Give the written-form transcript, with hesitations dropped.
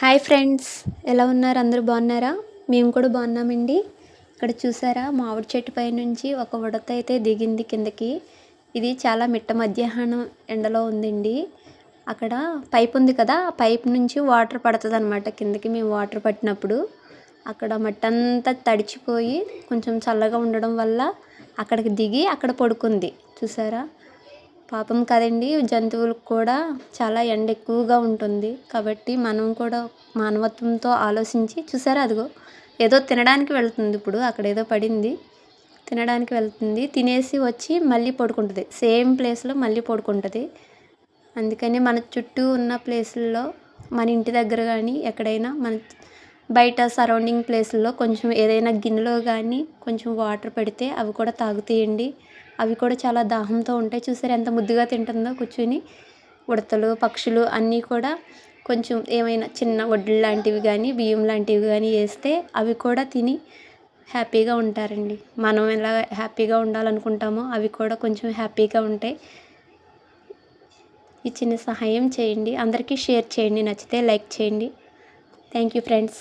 Hi friends, ఎలా ఉన్నారు? అందరూ బాగున్నారా? మేము కూడా బాగున్నామండి. ఇక్కడ చూసారా, మామిడి చెట్టు పై నుంచి ఒక ఉడత అయితే దిగింది కిందకి. ఇది చాలా మిట్ట మధ్యాహ్నం ఎండలో ఉందండి. అక్కడ పైప్ ఉంది కదా, ఆ పైప్ నుంచి వాటర్ పడుతుంది అనమాట కిందకి. మేము వాటర్ పట్టినప్పుడు అక్కడ మట్టంతా తడిచిపోయి కొంచెం చల్లగా ఉండడం వల్ల అక్కడికి దిగి అక్కడ పడుకుంది. చూసారా, పాపం కదండి, జంతువులకు కూడా చాలా ఎండ ఎక్కువగా ఉంటుంది కాబట్టి మనం కూడా మానవత్వంతో ఆలోచించి చూసారా, అదిగో ఏదో తినడానికి వెళ్తుంది. ఇప్పుడు అక్కడ ఏదో పడింది, తినడానికి వెళ్తుంది. తినేసి వచ్చి మళ్ళీ పడుకుంటుంది, సేమ్ ప్లేస్లో మళ్ళీ పడుకుంటుంది. అందుకని మన చుట్టూ ఉన్న ప్లేసుల్లో, మన ఇంటి దగ్గర కానీ ఎక్కడైనా మన బయట సరౌండింగ్ ప్లేసుల్లో కొంచెం ఏదైనా గిన్నెలో కానీ కొంచెం వాటర్ పెడితే అవి కూడా తాగుతాయండి. అవి కూడా చాలా దాహంతో ఉంటాయి. చూసారు ఎంత ముద్దుగా తింటుందో కూర్చుని. ఉడతలు, పక్షులు అన్నీ కూడా కొంచెం ఏమైనా చిన్న వడ్లు లాంటివి కానీ బియ్యం లాంటివి కానీ వేస్తే అవి కూడా తిని హ్యాపీగా ఉంటారండి. మనం ఎలా హ్యాపీగా ఉండాలనుకుంటామో అవి కూడా కొంచెం హ్యాపీగా ఉంటాయి. ఈ చిన్న సహాయం చేయండి, అందరికీ షేర్ చేయండి, నచ్చితే లైక్ చేయండి. Thank you friends.